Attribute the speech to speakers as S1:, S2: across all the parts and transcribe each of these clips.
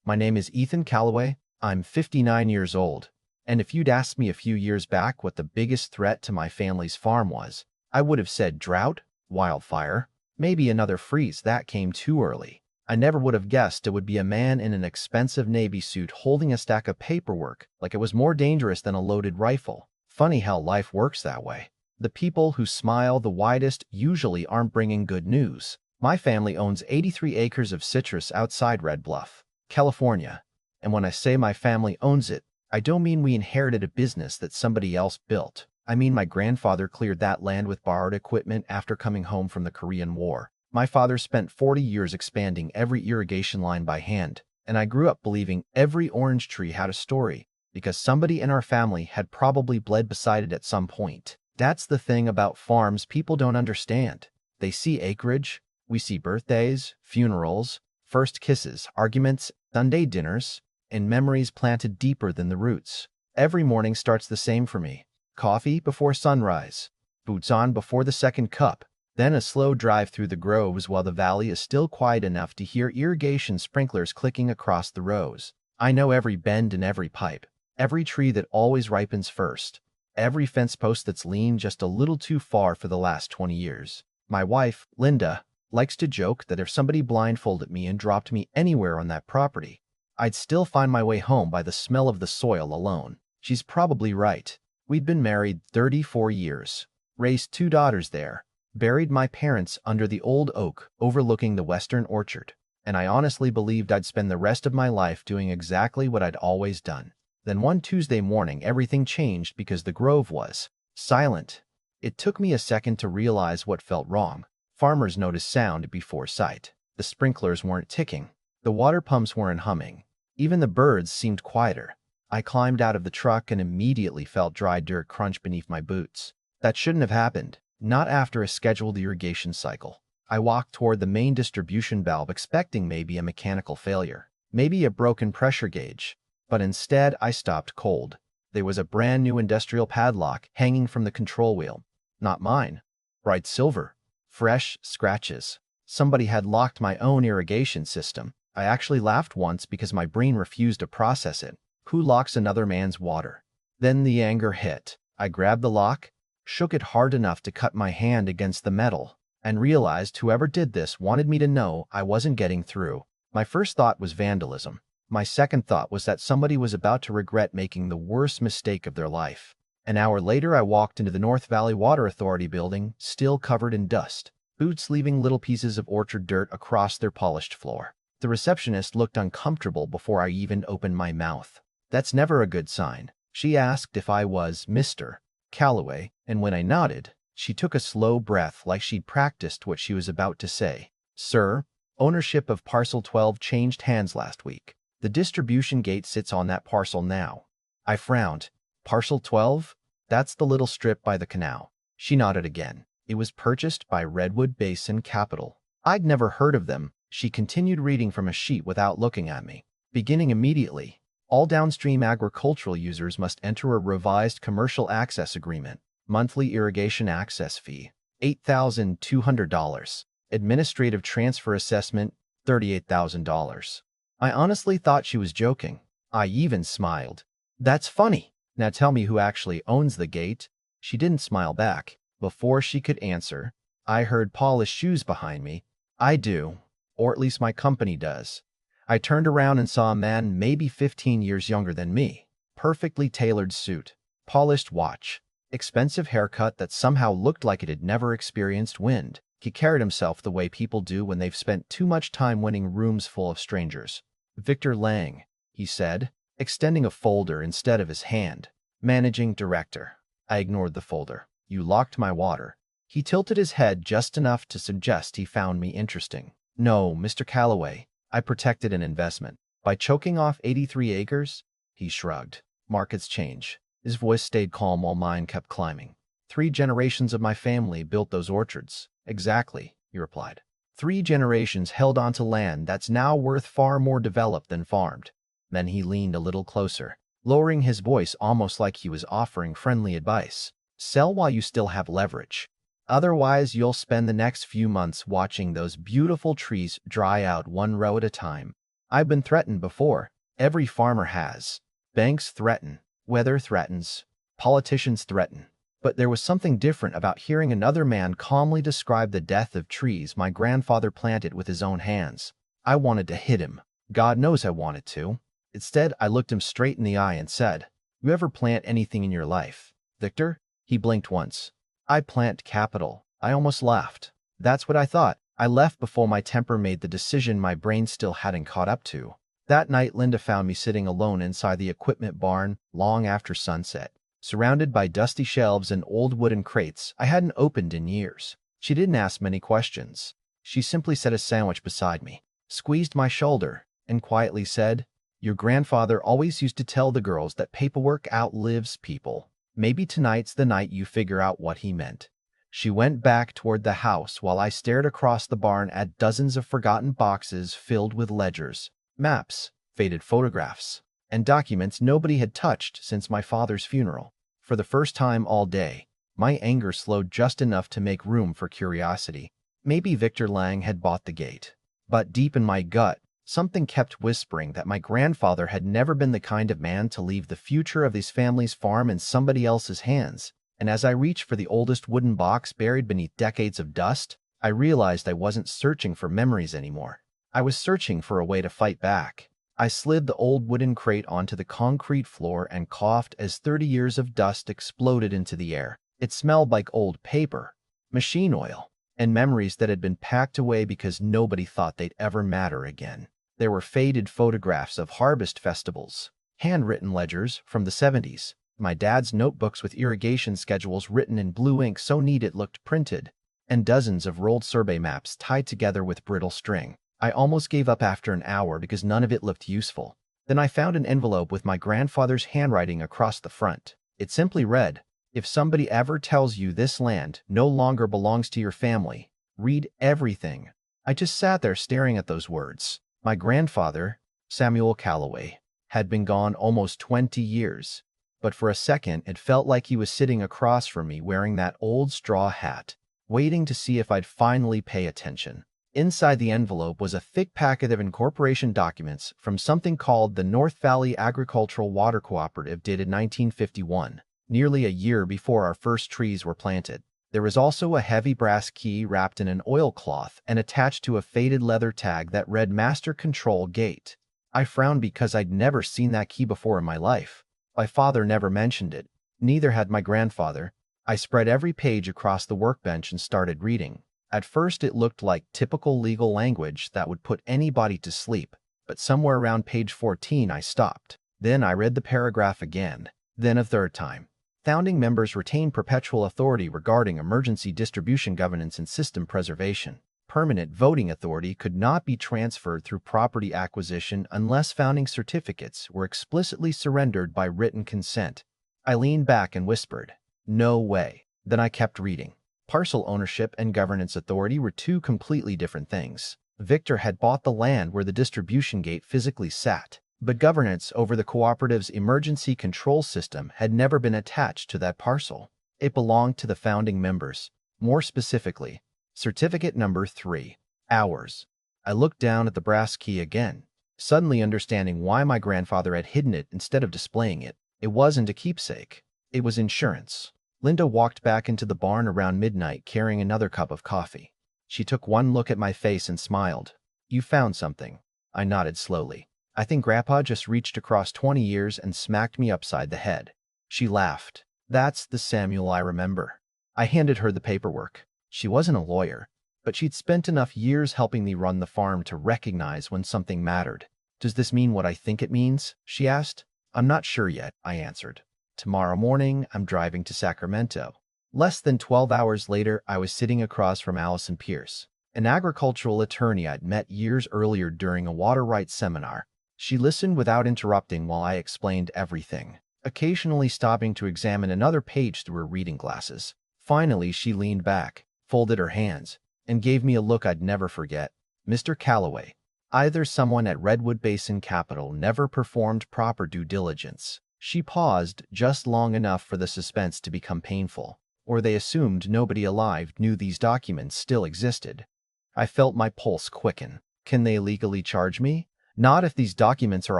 S1: My name is Ethan Calloway. I'm 59 years old. And if you'd asked me a few years back what the biggest threat to my family's farm was, I would have said drought, wildfire, maybe another freeze that came too early. I never would have guessed it would be a man in an expensive Navy suit holding a stack of paperwork like it was more dangerous than a loaded rifle. Funny how life works that way. The people who smile the widest usually aren't bringing good news. My family owns 83 acres of citrus outside Red Bluff, California. And when I say my family owns it, I don't mean we inherited a business that somebody else built. I mean my grandfather cleared that land with borrowed equipment after coming home from the Korean War. My father spent 40 years expanding every irrigation line by hand, and I grew up believing every orange tree had a story, because somebody in our family had probably bled beside it at some point. That's the thing about farms people don't understand. They see acreage, we see birthdays, funerals, first kisses, arguments, Sunday dinners, and memories planted deeper than the roots. Every morning starts the same for me. Coffee before sunrise, boots on before the second cup, then a slow drive through the groves while the valley is still quiet enough to hear irrigation sprinklers clicking across the rows. I know every bend and every pipe, every tree that always ripens first, every fence post that's leaned just a little too far for the last 20 years. My wife, Linda, likes to joke that if somebody blindfolded me and dropped me anywhere on that property, I'd still find my way home by the smell of the soil alone. She's probably right. We'd been married 34 years, raised 2 daughters there, buried my parents under the old oak overlooking the western orchard, and I honestly believed I'd spend the rest of my life doing exactly what I'd always done. Then one Tuesday morning, everything changed because the grove was silent. It took me a second to realize what felt wrong. Farmers notice sound before sight. The sprinklers weren't ticking. The water pumps weren't humming. Even the birds seemed quieter. I climbed out of the truck and immediately felt dry dirt crunch beneath my boots. That shouldn't have happened. Not after a scheduled irrigation cycle. I walked toward the main distribution valve expecting maybe a mechanical failure, maybe a broken pressure gauge. But instead, I stopped cold. There was a brand new industrial padlock hanging from the control wheel. Not mine. Bright silver. Fresh scratches. Somebody had locked my own irrigation system. I actually laughed once because my brain refused to process it. Who locks another man's water? Then the anger hit. I grabbed the lock, shook it hard enough to cut my hand against the metal, and realized whoever did this wanted me to know I wasn't getting through. My first thought was vandalism. My second thought was that somebody was about to regret making the worst mistake of their life. An hour later, I walked into the North Valley Water Authority building, still covered in dust, boots leaving little pieces of orchard dirt across their polished floor. The receptionist looked uncomfortable before I even opened my mouth. That's never a good sign. She asked if I was Mr. Calloway, and when I nodded, she took a slow breath like she'd practiced what she was about to say. Sir, ownership of Parcel 12 changed hands last week. The distribution gate sits on that parcel now. I frowned. Parcel 12? That's the little strip by the canal. She nodded again. It was purchased by Redwood Basin Capital. I'd never heard of them. She continued reading from a sheet without looking at me. Beginning immediately, all downstream agricultural users must enter a revised commercial access agreement. Monthly irrigation access fee, $8,200. Administrative transfer assessment, $38,000. I honestly thought she was joking. I even smiled. That's funny. Now tell me who actually owns the gate. She didn't smile back. Before she could answer, I heard polished shoes behind me. I do, or at least my company does. I turned around and saw a man maybe 15 years younger than me. Perfectly tailored suit, polished watch, expensive haircut that somehow looked like it had never experienced wind. He carried himself the way people do when they've spent too much time winning rooms full of strangers. Victor Lang, he said, extending a folder instead of his hand. Managing Director. I ignored the folder. You locked my water. He tilted his head just enough to suggest he found me interesting. No, Mr. Calloway. I protected an investment. By choking off 83 acres? He shrugged. Markets change. His voice stayed calm while mine kept climbing. 3 generations of my family built those orchards. Exactly, he replied. 3 generations held onto land that's now worth far more developed than farmed. Then he leaned a little closer, lowering his voice almost like he was offering friendly advice. Sell while you still have leverage. Otherwise, you'll spend the next few months watching those beautiful trees dry out one row at a time. I've been threatened before. Every farmer has. Banks threaten. Weather threatens. Politicians threaten. But there was something different about hearing another man calmly describe the death of trees my grandfather planted with his own hands. I wanted to hit him. God knows I wanted to. Instead, I looked him straight in the eye and said, "You ever plant anything in your life, Victor?" He blinked once. "I plant capital." I almost laughed. That's what I thought. I left before my temper made the decision my brain still hadn't caught up to. That night, Linda found me sitting alone inside the equipment barn long after sunset, surrounded by dusty shelves and old wooden crates I hadn't opened in years. She didn't ask many questions. She simply set a sandwich beside me, squeezed my shoulder, and quietly said, "Your grandfather always used to tell the girls that paperwork outlives people. Maybe tonight's the night you figure out what he meant." She went back toward the house while I stared across the barn at dozens of forgotten boxes filled with ledgers, maps, faded photographs, and documents nobody had touched since my father's funeral. For the first time all day, my anger slowed just enough to make room for curiosity. Maybe Victor Lang had bought the gate. But deep in my gut, something kept whispering that my grandfather had never been the kind of man to leave the future of his family's farm in somebody else's hands. And as I reached for the oldest wooden box buried beneath decades of dust, I realized I wasn't searching for memories anymore. I was searching for a way to fight back. I slid the old wooden crate onto the concrete floor and coughed as 30 years of dust exploded into the air. It smelled like old paper, machine oil, and memories that had been packed away because nobody thought they'd ever matter again. There were faded photographs of harvest festivals, handwritten ledgers from the 70s, my dad's notebooks with irrigation schedules written in blue ink so neat it looked printed, and dozens of rolled survey maps tied together with brittle string. I almost gave up after an hour because none of it looked useful. Then I found an envelope with my grandfather's handwriting across the front. It simply read, "If somebody ever tells you this land no longer belongs to your family, read everything." I just sat there staring at those words. My grandfather, Samuel Calloway, had been gone almost 20 years. But for a second, it felt like he was sitting across from me wearing that old straw hat, waiting to see if I'd finally pay attention. Inside the envelope was a thick packet of incorporation documents from something called the North Valley Agricultural Water Cooperative dated 1951, nearly a year before our first trees were planted. There was also a heavy brass key wrapped in an oilcloth and attached to a faded leather tag that read Master Control Gate. I frowned because I'd never seen that key before in my life. My father never mentioned it. Neither had my grandfather. I spread every page across the workbench and started reading. At first it looked like typical legal language that would put anybody to sleep, but somewhere around page 14 I stopped. Then I read the paragraph again, then a third time. Founding members retain perpetual authority regarding emergency distribution governance and system preservation. Permanent voting authority could not be transferred through property acquisition unless founding certificates were explicitly surrendered by written consent. I leaned back and whispered, "No way." Then I kept reading. Parcel ownership and governance authority were two completely different things. Victor had bought the land where the distribution gate physically sat, but governance over the cooperative's emergency control system had never been attached to that parcel. It belonged to the founding members. More specifically, Certificate number 3. Ours. I looked down at the brass key again, suddenly understanding why my grandfather had hidden it instead of displaying it. It wasn't a keepsake. It was insurance. Linda walked back into the barn around midnight carrying another cup of coffee. She took one look at my face and smiled. "You found something." I nodded slowly. "I think Grandpa just reached across 20 years and smacked me upside the head." She laughed. "That's the Samuel I remember." I handed her the paperwork. She wasn't a lawyer, but she'd spent enough years helping me run the farm to recognize when something mattered. "Does this mean what I think it means?" she asked. "I'm not sure yet," I answered. "Tomorrow morning, I'm driving to Sacramento." Less than 12 hours later, I was sitting across from Allison Pierce, an agricultural attorney I'd met years earlier during a water rights seminar. She listened without interrupting while I explained everything, occasionally stopping to examine another page through her reading glasses. Finally, she leaned back, folded her hands, and gave me a look I'd never forget. "Mr. Calloway, either someone at Redwood Basin Capital never performed proper due diligence." She paused just long enough for the suspense to become painful, or they assumed nobody alive knew these documents still existed. I felt my pulse quicken. "Can they legally charge me?" Not if these documents are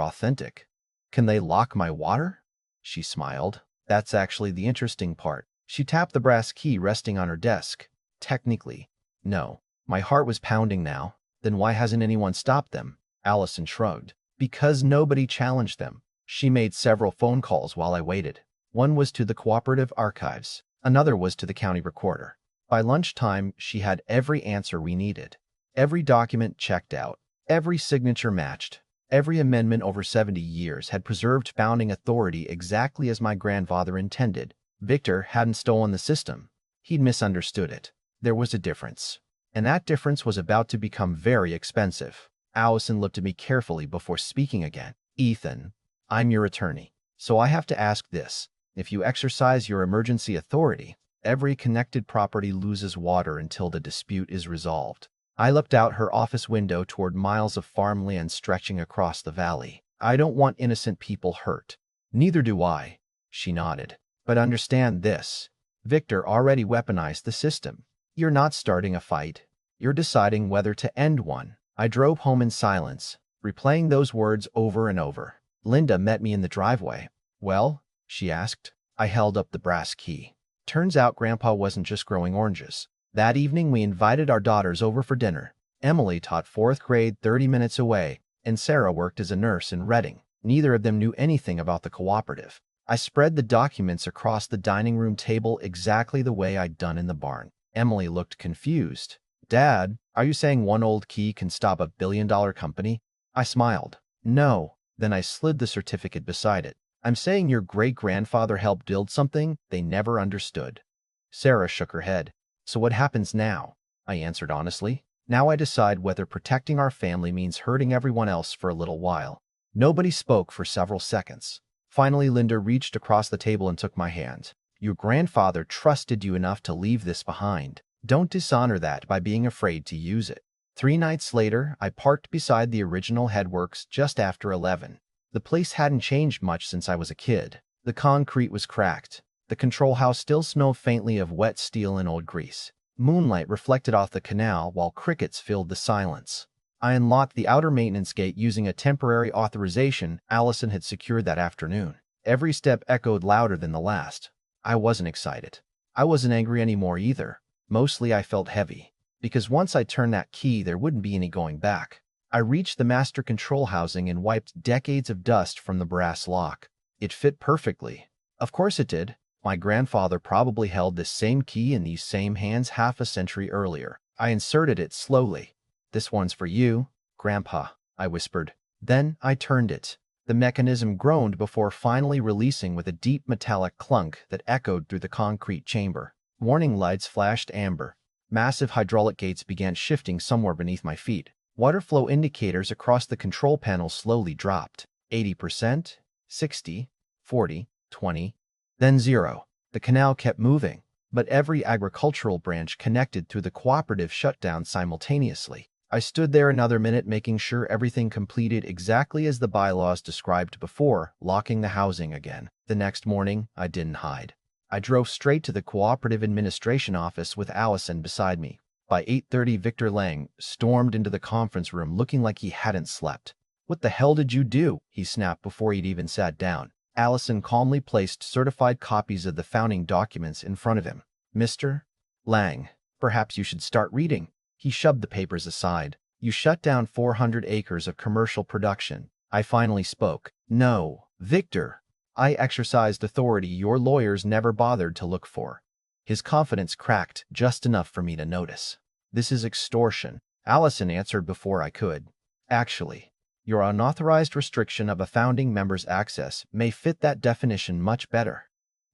S1: authentic. Can they lock my water? She smiled. That's actually the interesting part. She tapped the brass key resting on her desk. Technically, no. My heart was pounding now. Then why hasn't anyone stopped them? Allison shrugged. Because nobody challenged them. She made several phone calls while I waited. One was to the cooperative archives. Another was to the county recorder. By lunchtime, she had every answer we needed. Every document checked out. Every signature matched. Every amendment over 70 years had preserved founding authority exactly as my grandfather intended. Victor hadn't stolen the system. He'd misunderstood it. There was a difference. And that difference was about to become very expensive. Allison looked at me carefully before speaking again. Ethan, I'm your attorney. So I have to ask this. If you exercise your emergency authority, every connected property loses water until the dispute is resolved. I looked out her office window toward miles of farmland stretching across the valley. I don't want innocent people hurt. Neither do I, she nodded. But understand this. Victor already weaponized the system. You're not starting a fight. You're deciding whether to end one. I drove home in silence, replaying those words over and over. Linda met me in the driveway. Well, she asked. I held up the brass key. Turns out Grandpa wasn't just growing oranges. That evening we invited our daughters over for dinner. Emily taught 4th grade 30 minutes away, and Sarah worked as a nurse in Reading. Neither of them knew anything about the cooperative. I spread the documents across the dining room table exactly the way I'd done in the barn. Emily looked confused. Dad, are you saying one old key can stop a billion-dollar company? I smiled. No. Then I slid the certificate beside it. I'm saying your great-grandfather helped build something they never understood. Sarah shook her head. So what happens now? I answered honestly. Now I decide whether protecting our family means hurting everyone else for a little while. Nobody spoke for several seconds. Finally, Linda reached across the table and took my hand. Your grandfather trusted you enough to leave this behind. Don't dishonor that by being afraid to use it. 3 nights later, I parked beside the original headworks just after 11. The place hadn't changed much since I was a kid. The concrete was cracked. The control house still smelled faintly of wet steel and old grease. Moonlight reflected off the canal while crickets filled the silence. I unlocked the outer maintenance gate using a temporary authorization Allison had secured that afternoon. Every step echoed louder than the last. I wasn't excited. I wasn't angry anymore either. Mostly I felt heavy. Because once I turned that key, there wouldn't be any going back. I reached the master control housing and wiped decades of dust from the brass lock. It fit perfectly. Of course it did. My grandfather probably held this same key in these same hands half a century earlier. I inserted it slowly. This one's for you, Grandpa, I whispered. Then I turned it. The mechanism groaned before finally releasing with a deep metallic clunk that echoed through the concrete chamber. Warning lights flashed amber. Massive hydraulic gates began shifting somewhere beneath my feet. Water flow indicators across the control panel slowly dropped. 80%, 60, 40, 20, then 0. The canal kept moving, but every agricultural branch connected through the cooperative shut down simultaneously. I stood there another minute making sure everything completed exactly as the bylaws described before locking the housing again. The next morning, I didn't hide. I drove straight to the cooperative administration office with Allison beside me. By 8:30, Victor Lang stormed into the conference room looking like he hadn't slept. What the hell did you do? He snapped before he'd even sat down. Allison calmly placed certified copies of the founding documents in front of him. Mr. Lang, perhaps you should start reading. He shoved the papers aside. You shut down 400 acres of commercial production. I finally spoke. No, Victor. I exercised authority your lawyers never bothered to look for. His confidence cracked just enough for me to notice. This is extortion. Allison answered before I could. Actually, your unauthorized restriction of a founding member's access may fit that definition much better.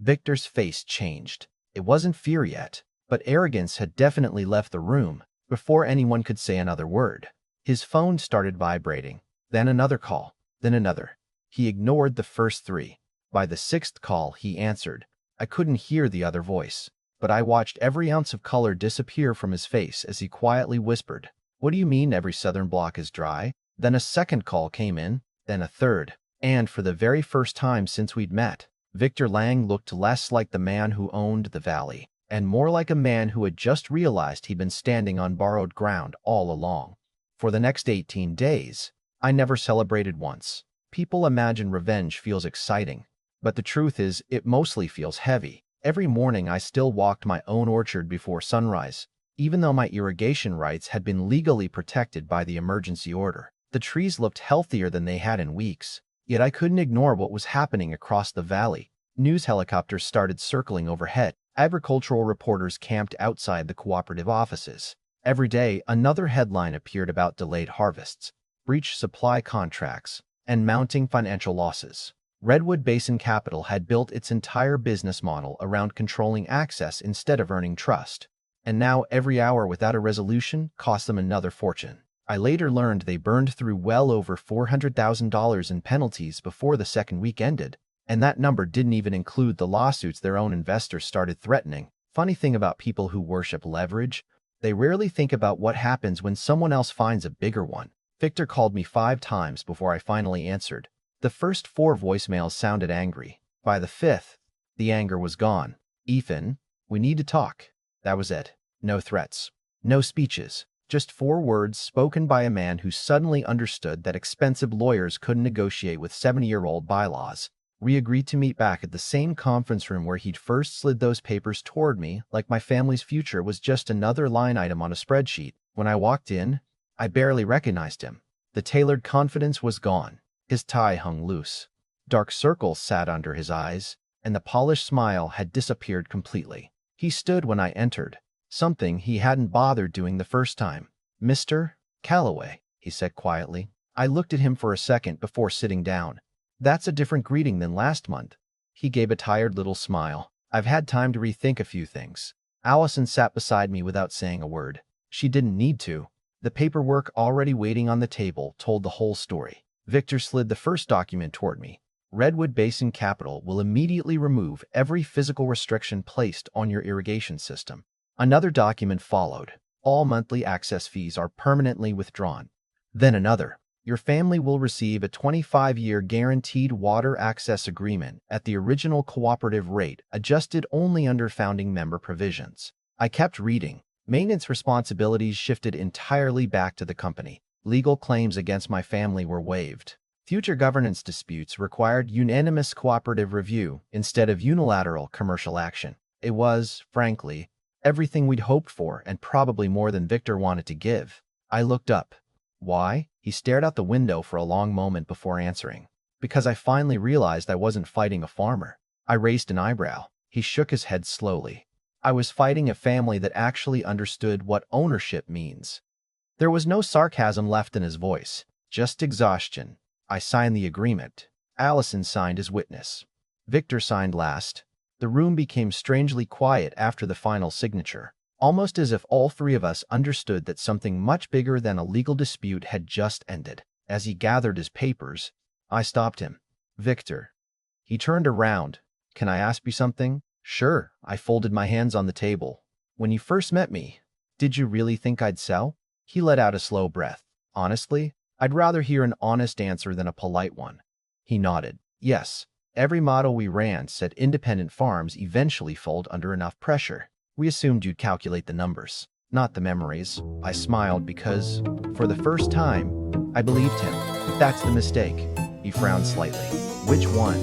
S1: Victor's face changed. It wasn't fear yet, but arrogance had definitely left the room before anyone could say another word. His phone started vibrating, then another call, then another. He ignored the first 3. By the 6th call, he answered. I couldn't hear the other voice, but I watched every ounce of color disappear from his face as he quietly whispered, "What do you mean every southern block is dry?" Then a second call came in, then a third, and for the very first time since we'd met, Victor Lang looked less like the man who owned the valley, and more like a man who had just realized he'd been standing on borrowed ground all along. For the next 18 days, I never celebrated once. People imagine revenge feels exciting, but the truth is it mostly feels heavy. Every morning I still walked my own orchard before sunrise, even though my irrigation rights had been legally protected by the emergency order. The trees looked healthier than they had in weeks, yet I couldn't ignore what was happening across the valley. News helicopters started circling overhead. Agricultural reporters camped outside the cooperative offices. Every day, another headline appeared about delayed harvests, breached supply contracts, and mounting financial losses. Redwood Basin Capital had built its entire business model around controlling access instead of earning trust. And now every hour without a resolution cost them another fortune. I later learned they burned through well over $400,000 in penalties before the second week ended, and that number didn't even include the lawsuits their own investors started threatening. Funny thing about people who worship leverage, they rarely think about what happens when someone else finds a bigger one. Victor called me 5 times before I finally answered. The first 4 voicemails sounded angry. By the 5th, the anger was gone. "Ethan, we need to talk." That was it. No threats. No speeches. Just 4 words spoken by a man who suddenly understood that expensive lawyers couldn't negotiate with 70-year-old bylaws. We agreed to meet back at the same conference room where he'd first slid those papers toward me like my family's future was just another line item on a spreadsheet. When I walked in, I barely recognized him. The tailored confidence was gone. His tie hung loose. Dark circles sat under his eyes, and the polished smile had disappeared completely. He stood when I entered, something he hadn't bothered doing the first time. "Mr. Calloway," he said quietly. I looked at him for a second before sitting down. "That's a different greeting than last month." He gave a tired little smile. "I've had time to rethink a few things." Allison sat beside me without saying a word. She didn't need to. The paperwork already waiting on the table told the whole story. Victor slid the first document toward me. "Redwood Basin Capital will immediately remove every physical restriction placed on your irrigation system." Another document followed. "All monthly access fees are permanently withdrawn." Then another. "Your family will receive a 25-year guaranteed water access agreement at the original cooperative rate, adjusted only under founding member provisions." I kept reading. Maintenance responsibilities shifted entirely back to the company. Legal claims against my family were waived. Future governance disputes required unanimous cooperative review instead of unilateral commercial action. It was, frankly, everything we'd hoped for and probably more than Victor wanted to give. I looked up. "Why?" He stared out the window for a long moment before answering. "Because I finally realized I wasn't fighting a farmer." I raised an eyebrow. He shook his head slowly. "I was fighting a family that actually understood what ownership means." There was no sarcasm left in his voice, just exhaustion. I signed the agreement. Allison signed as witness. Victor signed last. The room became strangely quiet after the final signature, almost as if all 3 of us understood that something much bigger than a legal dispute had just ended. As he gathered his papers, I stopped him. "Victor." He turned around. "Can I ask you something?" "Sure." I folded my hands on the table. "When you first met me, did you really think I'd sell?" He let out a slow breath. "Honestly, I'd rather hear an honest answer than a polite one." He nodded. "Yes. Every model we ran said independent farms eventually fold under enough pressure. We assumed you'd calculate the numbers, not the memories." I smiled because, for the first time, I believed him. "That's the mistake." He frowned slightly. "Which one?"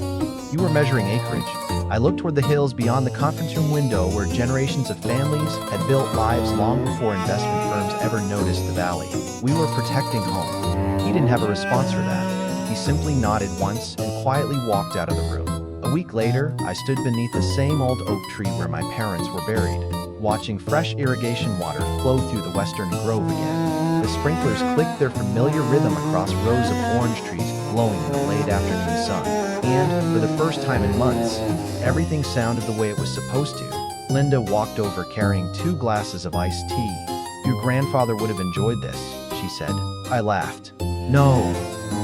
S1: "You were measuring acreage." I looked toward the hills beyond the conference room window where generations of families had built lives long before investment firms ever noticed the valley. "We were protecting home." He didn't have a response for that. He simply nodded once and quietly walked out of the room. A week later, I stood beneath the same old oak tree where my parents were buried, watching fresh irrigation water flow through the western grove again. The sprinklers clicked their familiar rhythm across rows of orange trees glowing in the late afternoon sun. And, for the first time in months, everything sounded the way it was supposed to. Linda walked over carrying 2 glasses of iced tea. "Your grandfather would have enjoyed this," she said. I laughed. "No,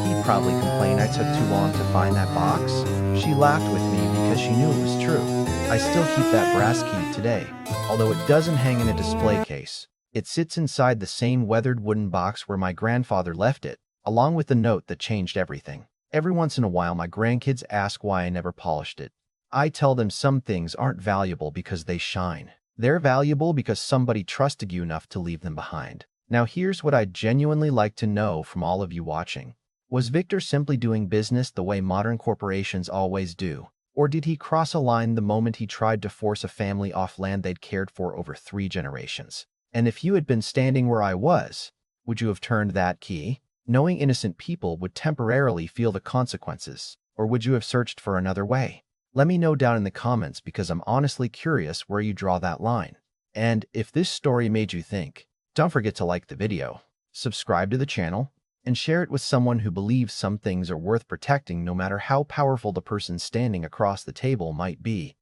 S1: he'd probably complain I took too long to find that box." She laughed with me because she knew it was true. I still keep that brass key today, although it doesn't hang in a display case. It sits inside the same weathered wooden box where my grandfather left it, along with the note that changed everything. Every once in a while, my grandkids ask why I never polished it. I tell them some things aren't valuable because they shine. They're valuable because somebody trusted you enough to leave them behind. Now here's what I'd genuinely like to know from all of you watching. Was Victor simply doing business the way modern corporations always do? Or did he cross a line the moment he tried to force a family off land they'd cared for over 3 generations? And if you had been standing where I was, would you have turned that key, knowing innocent people would temporarily feel the consequences? Or would you have searched for another way? Let me know down in the comments because I'm honestly curious where you draw that line. And if this story made you think, don't forget to like the video, subscribe to the channel, and share it with someone who believes some things are worth protecting no matter how powerful the person standing across the table might be.